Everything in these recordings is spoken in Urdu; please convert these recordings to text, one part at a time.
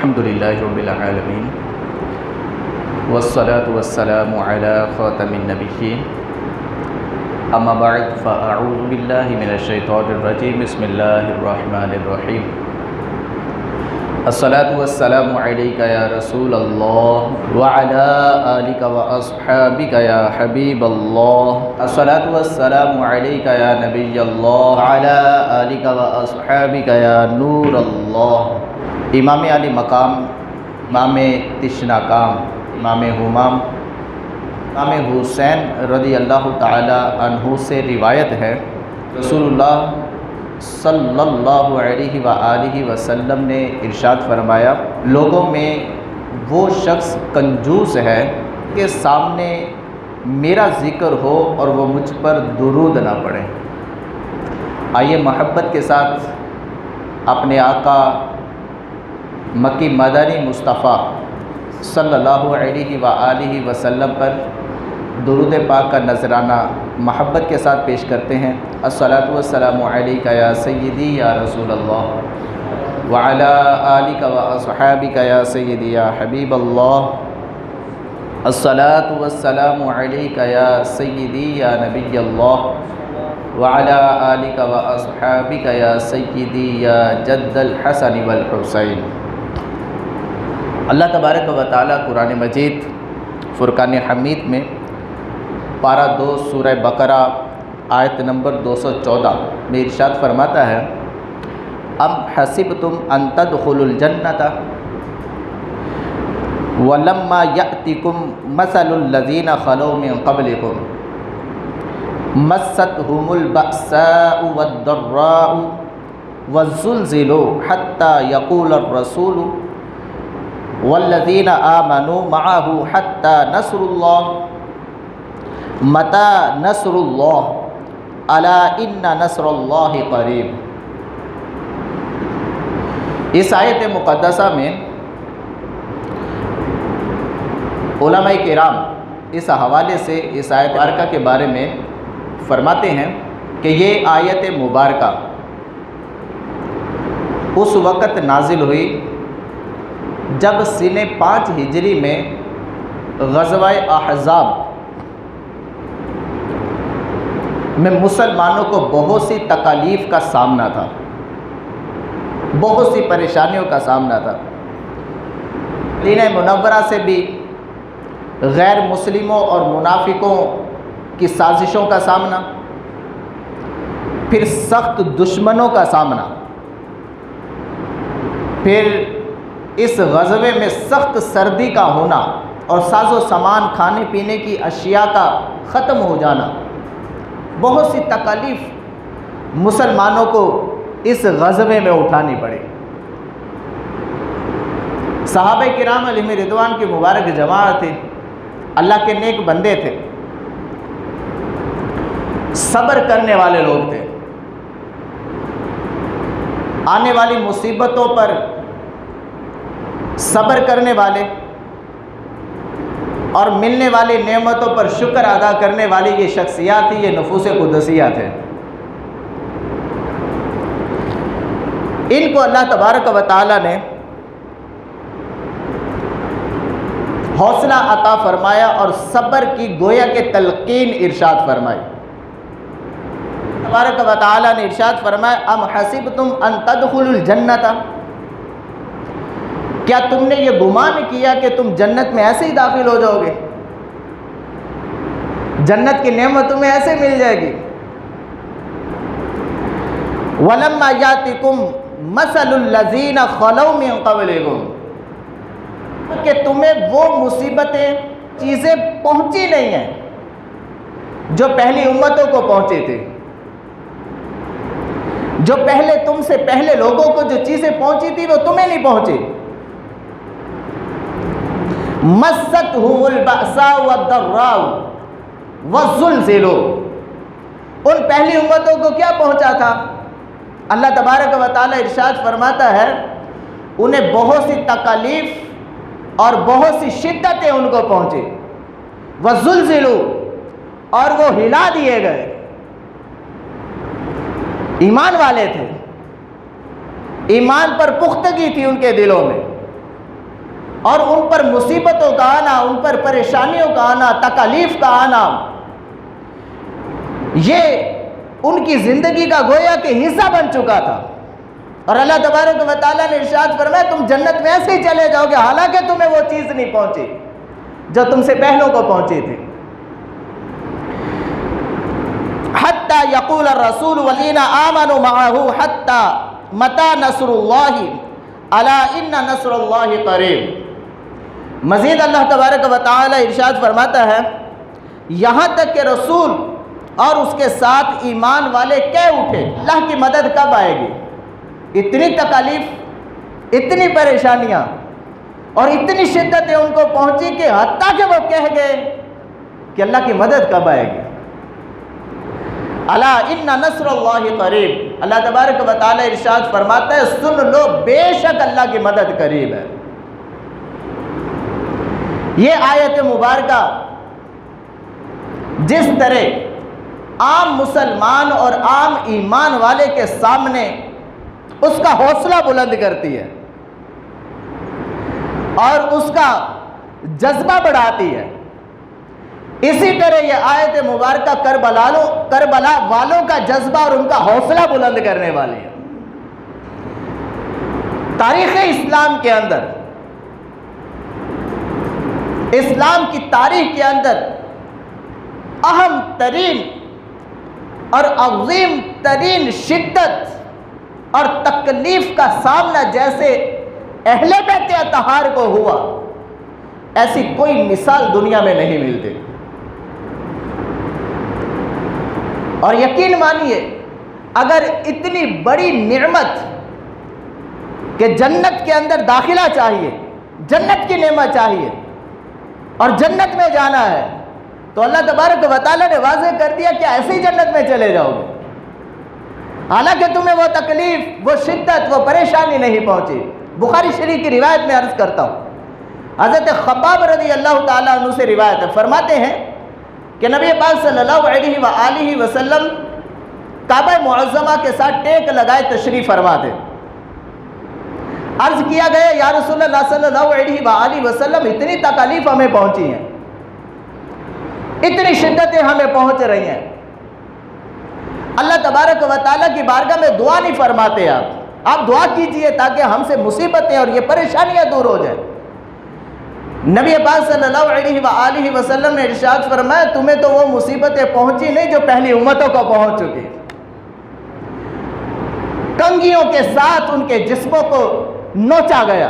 الحمد للہ رب العالمین والصلاة والسلام علی خاتم النبیین اما بعد فاعوذ باللہ من الشیطان الرجیم بسم اللہ الرحمن الرحیم الصلاة والسلام علیکہ یا رسول اللہ وعلی آلک واصحابک یا حبیب اللہ الصلاة والسلام علیکہ یا نبی اللہ وعلی آلک واصحابک یا نور اللہ۔ امام علی مقام، امام تشنا کام، امام حمام، امام حسین رضی اللہ تعالی عنہ سے روایت ہے، رسول اللہ صلی اللہ علیہ وآلہ وسلم نے ارشاد فرمایا، لوگوں میں وہ شخص کنجوس ہے کہ سامنے میرا ذکر ہو اور وہ مجھ پر درود نہ پڑھے۔ آئیے محبت کے ساتھ اپنے آقا مکی مدنی مصطفیٰ صلی اللہ علیہ وآلہ وسلم پر درود پاک کا نذرانہ محبت کے ساتھ پیش کرتے ہیں۔ الصلاۃ والسلام علیکہ یا سیدی یا رسول اللہ وعلی آلک واصحابک یا سیدی یا حبیب اللہ۔ الصلاۃ والسلام علیکہ یا سیدی یا نبی اللہ وعلی آلک واصحابک یا سیدی یا جد الحسن والحسین۔ اللہ تبارک و تعالیٰ قرآن مجید فرقان حمید میں پارہ 2 سورہ بقرہ آیت نمبر 214 میں ارشاد فرماتا ہے، ام حسبتم ان تدخلوا الجنۃ ولما یأتکم مثل الذین خلوا من قبلکم مستهم البأساء والضراء والزلزلوا حتى يقول الرسول والذین آمنوا معه حتى نصر اللہ متى نصر اللہ الا ان نصر اللہ قریب۔ اس آیت مقدسہ میں علماء کرام اس حوالے سے اس آیت مبارکہ کے بارے میں فرماتے ہیں کہ یہ آیت مبارکہ اس وقت نازل ہوئی جب سنہ 5 ہجری میں غزوہ احزاب میں مسلمانوں کو بہت سی تکالیف کا سامنا تھا، بہت سی پریشانیوں کا سامنا تھا۔ مدینہ منورہ سے بھی غیر مسلموں اور منافقوں کی سازشوں کا سامنا، پھر سخت دشمنوں کا سامنا، پھر اس غزوے میں سخت سردی کا ہونا اور ساز و سامان کھانے پینے کی اشیاء کا ختم ہو جانا، بہت سی تکالیف مسلمانوں کو اس غزوے میں اٹھانی پڑی۔ صحابہ کرام علیہم رضوان کی مبارک جماعت تھے، اللہ کے نیک بندے تھے، صبر کرنے والے لوگ تھے، آنے والی مصیبتوں پر صبر کرنے والے اور ملنے والی نعمتوں پر شکر ادا کرنے والی یہ شخصیات تھی، یہ نفوس قدسیہ تھے۔ ان کو اللہ تبارک و تعالی نے حوصلہ عطا فرمایا اور صبر کی گویا کہ تلقین ارشاد فرمائی۔ تبارک و تعالی نے ارشاد فرمایا، ام حسبتم ان تدخلوا الجنۃ، کیا تم نے یہ گمان کیا کہ تم جنت میں ایسے ہی داخل ہو جاؤ گے، جنت کی نعمت تمہیں ایسے مل جائے گی؟ وَلَمَّا يَأْتِكُمْ مَثَلُ الَّذِينَ خَلَوْا مِن قَبْلِكُمْ، کہ تمہیں وہ مصیبتیں چیزیں پہنچی نہیں ہیں جو پہلی امتوں کو پہنچی تھی، جو پہلے تم سے پہلے لوگوں کو جو چیزیں پہنچی تھی وہ تمہیں نہیں پہنچی۔ مَسَّتْهُمُ الْبَأْسَاءُ وَالضَّرَّاءُ وَالزُّلْزِلُوا، ان پہلی امتوں کو کیا پہنچا تھا؟ اللہ تبارک و تعالی ارشاد فرماتا ہے انہیں بہت سی تکالیف اور بہت سی شدتیں ان کو پہنچی، وَالزُّلْزِلُوا، اور وہ ہلا دیے گئے۔ ایمان والے تھے، ایمان پر پختگی تھی ان کے دلوں میں، اور ان پر مصیبتوں کا آنا، ان پر پریشانیوں کا آنا، تکالیف کا آنا، یہ ان کی زندگی کا گویا کہ حصہ بن چکا تھا۔ اور اللہ تبارک و تعالیٰ نے ارشاد فرمایا تم جنت میں ایسے ہی چلے جاؤ گے حالانکہ تمہیں وہ چیز نہیں پہنچی جو تم سے پہلوں کو پہنچی تھی۔ حتی یقول الرسول والذین آمنوا معہ حتی متی نصر اللہ الا ان نصر اللہ قریب۔ مزید اللہ تبارک و تعالی ارشاد فرماتا ہے یہاں تک کہ رسول اور اس کے ساتھ ایمان والے کہہ اٹھے اللہ کی مدد کب آئے گی؟ اتنی تکالیف، اتنی پریشانیاں اور اتنی شدتیں ان کو پہنچی کہ حتیٰ کہ وہ کہہ گئے کہ اللہ کی مدد کب آئے گی۔ الا ان نصر اللہ قریب، اللہ تبارک و تعالی ارشاد فرماتا ہے سن لو بے شک اللہ کی مدد قریب ہے۔ یہ آیت مبارکہ جس طرح عام مسلمان اور عام ایمان والے کے سامنے اس کا حوصلہ بلند کرتی ہے اور اس کا جذبہ بڑھاتی ہے، اسی طرح یہ آیت مبارکہ کربلا والوں کا جذبہ اور ان کا حوصلہ بلند کرنے والی ہے۔ تاریخ اسلام کے اندر، اسلام کی تاریخ کے اندر اہم ترین اور عظیم ترین شدت اور تکلیف کا سامنا جیسے اہل بیت اطہار کو ہوا، ایسی کوئی مثال دنیا میں نہیں ملتی۔ اور یقین مانیے اگر اتنی بڑی نعمت کہ جنت کے اندر داخلہ چاہیے، جنت کی نعمت چاہیے اور جنت میں جانا ہے، تو اللہ تبارک و تعالیٰ نے واضح کر دیا کہ ایسے ہی جنت میں چلے جاؤ گے، حالانکہ تمہیں وہ تکلیف، وہ شدت، وہ پریشانی نہیں پہنچی۔ بخاری شریف کی روایت میں عرض کرتا ہوں، حضرت خباب رضی اللہ تعالیٰ عنہ سے روایت ہے، فرماتے ہیں کہ نبی پاک صلی اللہ علیہ وآلہ وسلم کعبہ معظمہ کے ساتھ ٹیک لگائے تشریف فرما تھے۔ عرض کیا گیا یا رسول اللہ صلی اللہ علیہ وآلہ وسلم اتنی تکالیف ہمیں پہنچی ہیں، اتنی شدتیں ہمیں پہنچ رہی ہیں، اللہ تبارک و تعالیٰ کی بارگاہ میں دعا نہیں فرماتے آپ دعا کیجئے تاکہ ہم سے مصیبتیں اور یہ پریشانیاں دور ہو جائیں۔ نبی پاک صلی اللہ علیہ وآلہ وسلم نے ارشاد فرمایا تمہیں تو وہ مصیبتیں پہنچی نہیں جو پہلی امتوں کو پہنچ چکی، کنگھیوں کے ساتھ ان کے جسموں کو نوچا گیا،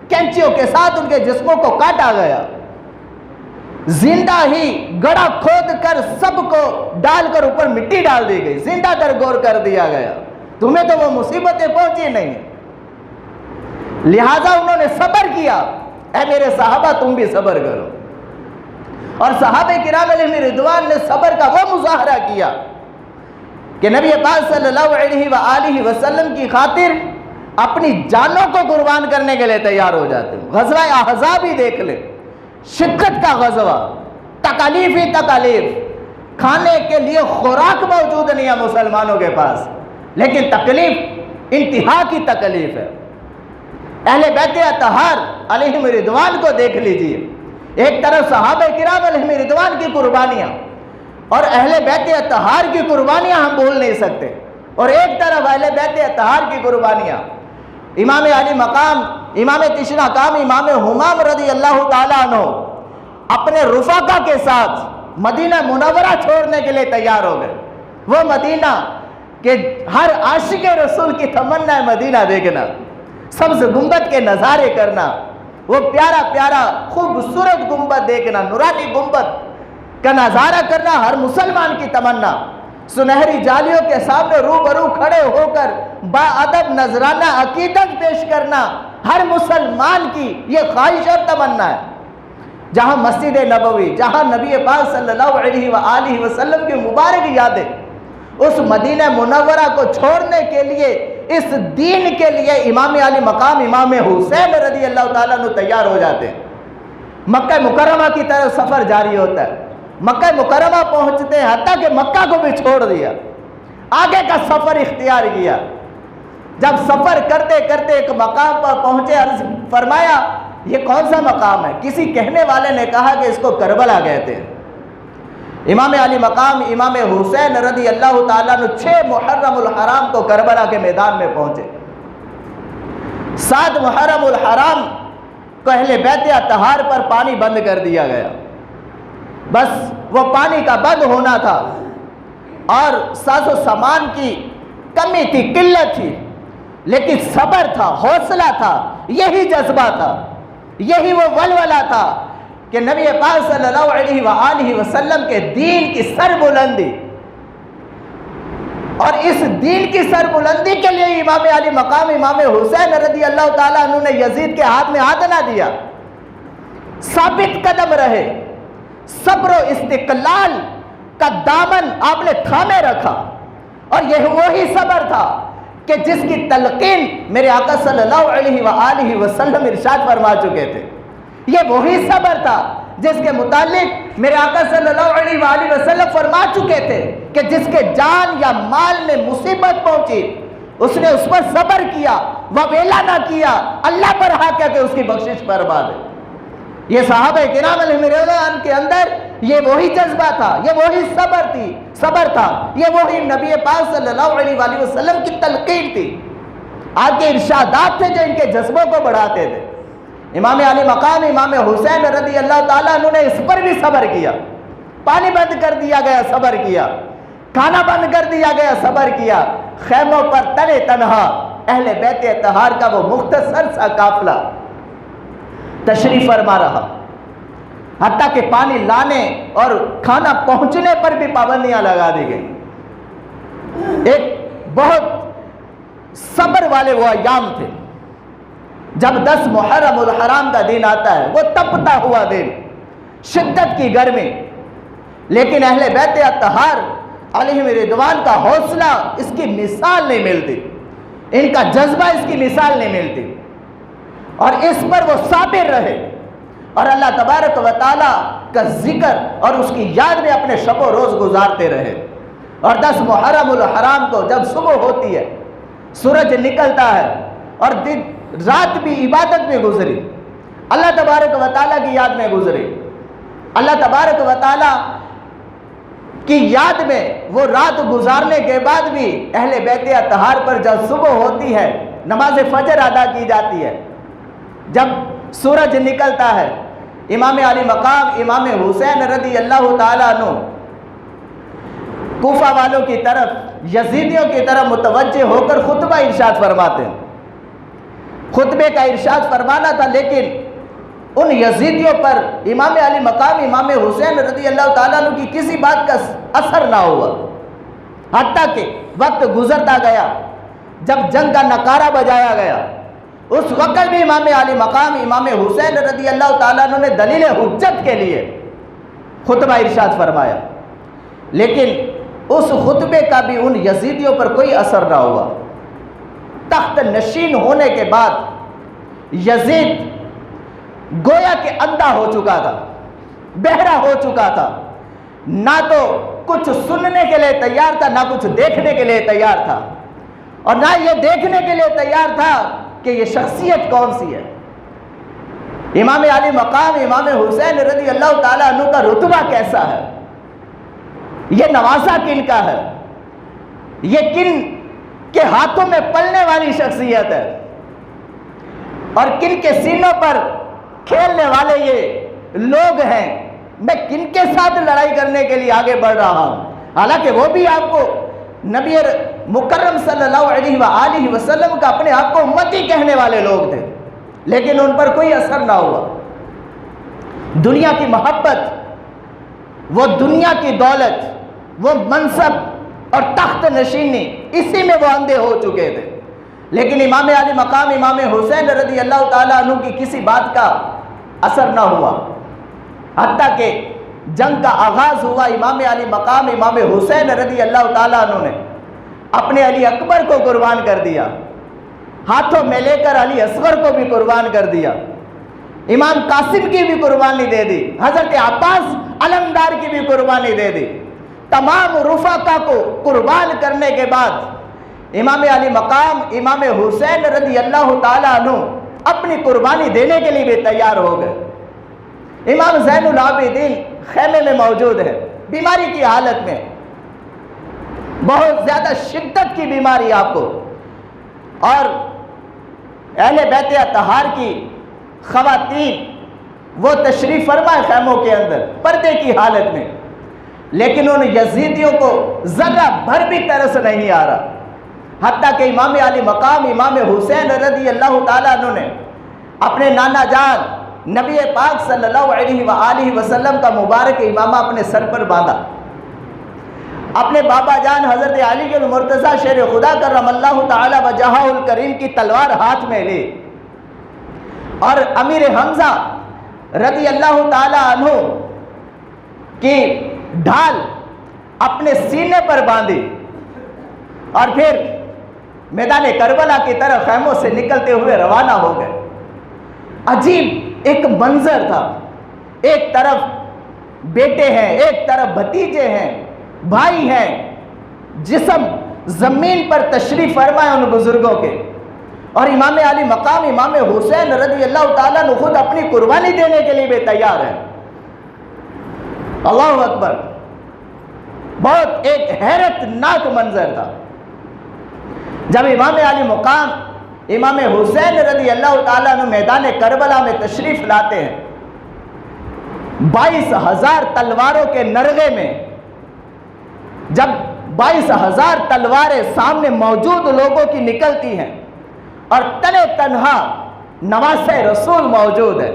کینچیوں کے ساتھ ان کے جسموں کو کاٹا گیا، زندہ ہی گڑھا کھود کر سب کو ڈال کر اوپر مٹی ڈال دی گئی، زندہ درگور کر دیا گیا، تمہیں تو وہ مصیبتیں پہنچی نہیں، لہذا انہوں نے صبر کیا۔ اے میرے صحابہ تم بھی صبر کرو، اور صحابہ کرام علیہ رضوان نے صبر کا وہ مظاہرہ کیا کہ نبی پاک صلی اللہ علیہ وآلہ وسلم کی خاطر اپنی جانوں کو قربان کرنے کے لیے تیار ہو جاتے ہیں۔ غزوہ احزاب ہی دیکھ لیں، شدت کا غزوہ، تکالیف ہی تکالیف، کھانے کے لیے خوراک موجود نہیں ہے مسلمانوں کے پاس، لیکن تکلیف انتہا کی تکلیف ہے۔ اہل بیت اطہار علیہم رضوان کو دیکھ لیجئے، ایک طرف صحابہ کرام علیہم رضوان کی قربانیاں اور اہل بیت اطہار کی قربانیاں ہم بھول نہیں سکتے، اور ایک طرف اہل بیت اطہار کی قربانیاں، امام علی مقام، امام تشنا کام، امام حمام رضی اللہ تعالیٰ عنہ اپنے رفقا کے ساتھ مدینہ منورہ چھوڑنے کے لیے تیار ہو گئے۔ وہ مدینہ کہ ہر عاشق رسول کی تمنا ہے مدینہ دیکھنا، سبز گنبد کے نظارے کرنا، وہ پیارا پیارا خوبصورت گنبد دیکھنا، نورانی گنبد کا نظارہ کرنا ہر مسلمان کی تمنا، سنہری جالیوں کے سامنے روبرو کھڑے ہو کر با ادب نذرانہ عقیدت پیش کرنا ہر مسلمان کی یہ خواہش اور تمنا ہے۔ جہاں مسجد نبوی، جہاں نبی پاک صلی اللہ علیہ وآلہ وسلم کی مبارک یادیں، اس مدینہ منورہ کو چھوڑنے کے لیے، اس دین کے لیے امام علی مقام امام حسین رضی اللہ تعالیٰ عنہ تیار ہو جاتے ہیں۔ مکہ مکرمہ کی طرف سفر جاری ہوتا ہے، مکہ مکرمہ پہنچتے ہیں، حتیٰ کہ مکہ کو بھی چھوڑ دیا، آگے کا سفر اختیار کیا۔ جب سفر کرتے کرتے ایک مقام پر پہنچے، عرض فرمایا یہ کون سا مقام ہے؟ کسی کہنے والے نے کہا کہ اس کو کربلا کہتے ہیں۔ امام علی مقام امام حسین رضی اللہ تعالیٰ عنہ 6 محرم الحرام کو کربلا کے میدان میں پہنچے۔ 7 محرم الحرام کو اہل بیت اطہار پر پانی بند کر دیا گیا، بس وہ پانی کا بند ہونا تھا، اور ساز و سامان کی کمی تھی، قلت تھی، لیکن صبر تھا، حوصلہ تھا، یہی جذبہ تھا، یہی وہ ولولہ تھا کہ نبی پاک صلی اللہ علیہ وآلہ وسلم کے دین کی سربلندی، اور اس دین کی سربلندی کے لیے امام علی مقام امام حسین رضی اللہ تعالیٰ عنہ نے یزید کے ہاتھ میں ہاتھ نہ دیا، ثابت قدم رہے، صبر و استقلال کا دامن آپ نے تھامے رکھا، اور یہ وہی صبر تھا کہ جس کی تلقین میرے آقا صلی اللہ علیہ وآلہ وسلم ارشاد فرما چکے تھے۔ یہ وہی صبر تھا جس کے متعلق میرے آقا صلی اللہ علیہ وآلہ وسلم فرما چکے تھے کہ جس کے جان یا مال میں مصیبت پہنچی اس نے اس پر صبر کیا، ویلا نہ کیا، اللہ پر حق ہے کہ اس کی بخشش فرما دے۔ یہ صحابہ کرام علیہم رضوان کے اندر یہ وہی جذبہ تھا، یہ وہی صبر تھا، یہ وہی نبی پاک صلی اللہ علیہ وآلہ وسلم کی تلقین تھی، آپ کے ارشادات تھے جو ان کے جذبوں کو بڑھاتے تھے۔ امام علی مقام امام حسین رضی اللہ تعالیٰ عنہ نے اس پر بھی صبر کیا، پانی بند کر دیا گیا، صبر کیا، کھانا بند کر دیا گیا، صبر کیا، خیموں پر تنے تنہا اہل بیت اطہار کا وہ مختصر سا قافلہ تشریف فرما رہا، حتیٰ کہ پانی لانے اور کھانا پہنچنے پر بھی پابندیاں لگا دی گئی۔ ایک بہت صبر والے وہ ایام تھے جب 10 محرم الحرام کا دن آتا ہے، وہ تپتا ہوا دن، شدت کی گرمی، لیکن اہل بیت اطہار علیہم رضوان کا حوصلہ اس کی مثال نہیں ملتی، ان کا جذبہ اس کی مثال نہیں ملتی، اور اس پر وہ صابر رہے، اور اللہ تبارک و تعالیٰ کا ذکر اور اس کی یاد میں اپنے شب و روز گزارتے رہے۔ اور 10 محرم الحرام کو جب صبح ہوتی ہے، سورج نکلتا ہے، اور رات بھی عبادت میں گزری، اللہ تبارک و تعالیٰ کی یاد میں گزری، اللہ تبارک و تعالیٰ کی یاد میں وہ رات گزارنے کے بعد بھی اہل بیت اطہار پر جب صبح ہوتی ہے، نماز فجر ادا کی جاتی ہے، جب سورج نکلتا ہے، امام علی مقام امام حسین رضی اللہ تعالیٰ عنہ کوفہ والوں کی طرف، یزیدیوں کی طرف متوجہ ہو کر خطبہ ارشاد فرماتے ہیں۔ خطبے کا ارشاد فرمانا تھا، لیکن ان یزیدیوں پر امام علی مقام امام حسین رضی اللہ تعالیٰ عنہ کی کسی بات کا اثر نہ ہوا، حتیٰ کہ وقت گزرتا گیا، جب جنگ کا نعرہ بجایا گیا، اس وقت بھی امام علی مقام امام حسین رضی اللہ تعالیٰ عنہ نے دلیل حجت کے لیے خطبہ ارشاد فرمایا، لیکن اس خطبے کا بھی ان یزیدیوں پر کوئی اثر نہ ہوا۔ تخت نشین ہونے کے بعد یزید گویا کہ اندھا ہو چکا تھا، بہرا ہو چکا تھا، نہ تو کچھ سننے کے لیے تیار تھا، نہ کچھ دیکھنے کے لیے تیار تھا، اور نہ یہ دیکھنے کے لیے تیار تھا کہ یہ شخصیت کون سی ہے، امام علی مقام امام حسین رضی اللہ تعالیٰ عنہ کا رتبہ کیسا ہے، یہ نوازہ کن کا ہے، یہ کن کے ہاتھوں میں پلنے والی شخصیت ہے، اور کن کے سینوں پر کھیلنے والے یہ لوگ ہیں، میں کن کے ساتھ لڑائی کرنے کے لیے آگے بڑھ رہا ہوں۔ حالانکہ وہ بھی آپ کو نبی مکرم صلی اللہ علیہ وآلہ وسلم کا اپنے آپ کو امتی کہنے والے لوگ تھے، لیکن ان پر کوئی اثر نہ ہوا۔ دنیا کی محبت، وہ دنیا کی دولت، وہ منصب اور تخت نشینی، اسی میں وہ اندھے ہو چکے تھے، لیکن امام علی مقام امام حسین رضی اللہ تعالیٰ عنہ کی کسی بات کا اثر نہ ہوا، حتیٰ کہ جنگ کا آغاز ہوا، امام علی مقام امام حسین رضی اللہ تعالیٰ عنہ نے اپنے علی اکبر کو قربان کر دیا، ہاتھوں میں لے کر علی اصغر کو بھی قربان کر دیا، امام قاسم کی بھی قربانی دے دی، حضرت عباس علمدار کی بھی قربانی دے دی، تمام رفقا کو قربان کرنے کے بعد امام علی مقام امام حسین رضی اللہ تعالیٰ عنہ اپنی قربانی دینے کے لیے بھی تیار ہو گئے۔ امام زین العابدین خیمے میں موجود ہے، بیماری کی حالت میں، بہت زیادہ شدت کی بیماری آپ کو، اور اہل بیت اطہار کی خواتین وہ تشریف فرما خیموں کے اندر پردے کی حالت میں، لیکن ان یزیدیوں کو ذرہ بھر بھی ترس نہیں آ رہا، حتیٰ کہ امام علی مقام امام حسین رضی اللہ تعالیٰ عنہ نے اپنے نانا جان نبی پاک صلی اللہ علیہ وآلہ وسلم کا مبارک امامہ اپنے سر پر باندھا، اپنے بابا جان حضرت علی المرتضیٰ شیر خدا کرم اللہ تعالی وجہہ الکریم کی تلوار ہاتھ میں لی، اور امیر حمزہ رضی اللہ تعالی عنہ کی ڈھال اپنے سینے پر باندھی، اور پھر میدان کربلا کی طرف خیموں سے نکلتے ہوئے روانہ ہو گئے۔ عجیب ایک منظر تھا، ایک طرف بیٹے ہیں، ایک طرف بھتیجے ہیں، بھائی ہیں، جسم زمین پر تشریف فرمائے ان بزرگوں کے، اور امام علی مقام امام حسین رضی اللہ تعالیٰ نے خود اپنی قربانی دینے کے لیے بھی تیار ہے۔ اللہ اکبر، بہت ایک حیرت ناک منظر تھا۔ جب امام علی مقام امام حسین رضی اللہ تعالیٰ عنہ میدان کربلا میں تشریف لاتے ہیں، 22,000 تلواروں کے نرغے میں، جب 22,000 تلواریں سامنے موجود لوگوں کی نکلتی ہیں اور تنے تنہا نواسہ رسول موجود ہے،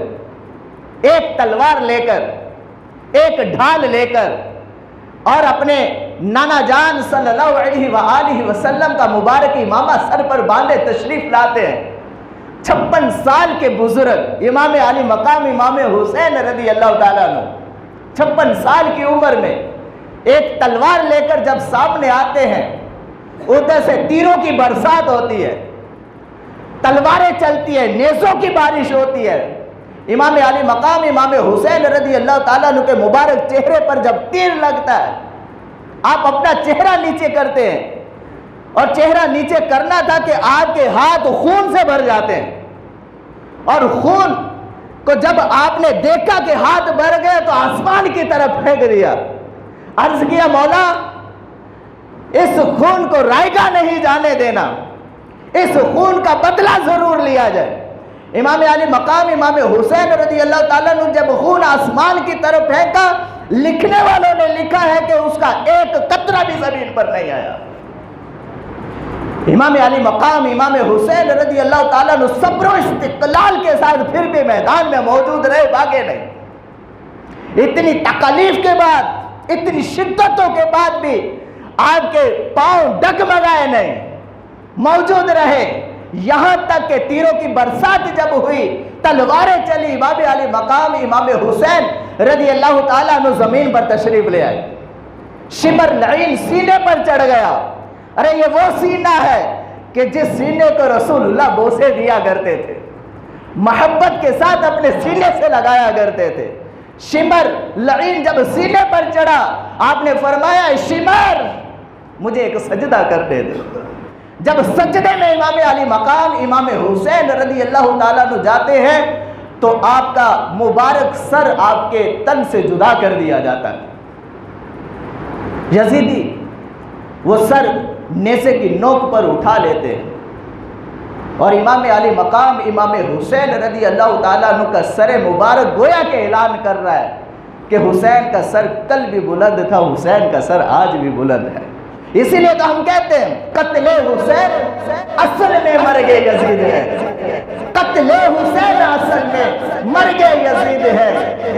ایک تلوار لے کر، ایک ڈھال لے کر، اور اپنے نانا جان صلی اللہ علیہ وآلہ وسلم کا مبارک امامہ سر پر باندھے تشریف لاتے ہیں۔ 56 سال کے بزرگ امام علی مقام امام حسین رضی اللہ تعالیٰ عنہ 56 سال کی عمر میں ایک تلوار لے کر جب سامنے آتے ہیں، ادھر سے تیروں کی برسات ہوتی ہے، تلواریں چلتی ہیں، نیزوں کی بارش ہوتی ہے۔ امام علی مقام امام حسین رضی اللہ تعالیٰ عنہ کے مبارک چہرے پر جب تیر لگتا ہے، آپ اپنا چہرہ نیچے کرتے ہیں، اور چہرہ نیچے کرنا تھا کہ آپ کے ہاتھ خون سے بھر جاتے ہیں، اور خون کو جب آپ نے دیکھا کہ ہاتھ بھر گئے تو آسمان کی طرف پھینک دیا، عرض کیا مولا اس خون کو رائگاں نہیں جانے دینا، اس خون کا بدلہ ضرور لیا جائے۔ امام علی مقام امام حسین رضی اللہ تعالیٰ نے جب خون آسمان کی طرف پھینکا، لکھنے والوں نے لکھا ہے کہ اس کا ایک قطرہ بھی زمین پر نہیں آیا۔ امام علی مقام امام حسین رضی اللہ تعالیٰ نے صبر و استقلال کے ساتھ پھر بھی میدان میں موجود رہے، بھاگے نہیں۔ اتنی تکالیف کے بعد، اتنی شدتوں کے بعد بھی آپ کے پاؤں ڈگمگائے نہیں، موجود رہے، یہاں تک کہ تیروں کی برسات جب ہوئی، تلواریں چلی، امام علی مقام امام حسین رضی اللہ تعالیٰ عنہ زمین پر تشریف لے آئے۔ شمر لعین سینے پر چڑھ گیا۔ ارے یہ وہ سینہ ہے کہ جس سینے کو رسول اللہ بوسے دیا کرتے تھے، محبت کے ساتھ اپنے سینے سے لگایا کرتے تھے۔ شمر لعین جب سینے پر چڑھا، آپ نے فرمایا شمر مجھے ایک سجدہ کرنے دے۔ جب سجدے میں امام علی مقام امام حسین رضی اللہ تعالیٰ عنہ جاتے ہیں تو آپ کا مبارک سر آپ کے تن سے جدا کر دیا جاتا ہے۔ یزیدی وہ سر نیزے کی نوک پر اٹھا لیتے ہیں، اور امام علی مقام امام حسین رضی اللہ تعالیٰ عنہ کا سر مبارک گویا کہ اعلان کر رہا ہے کہ حسین کا سر کل بھی بلند تھا، حسین کا سر آج بھی بلند ہے۔ اسی لیے تو ہم کہتے ہیں قتل حسین اصل میں مرگ یزید ہے، قتل حسین اصل میں مرگ یزید ہے۔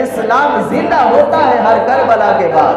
اسلام زندہ ہوتا ہے ہر کربلا کے بعد۔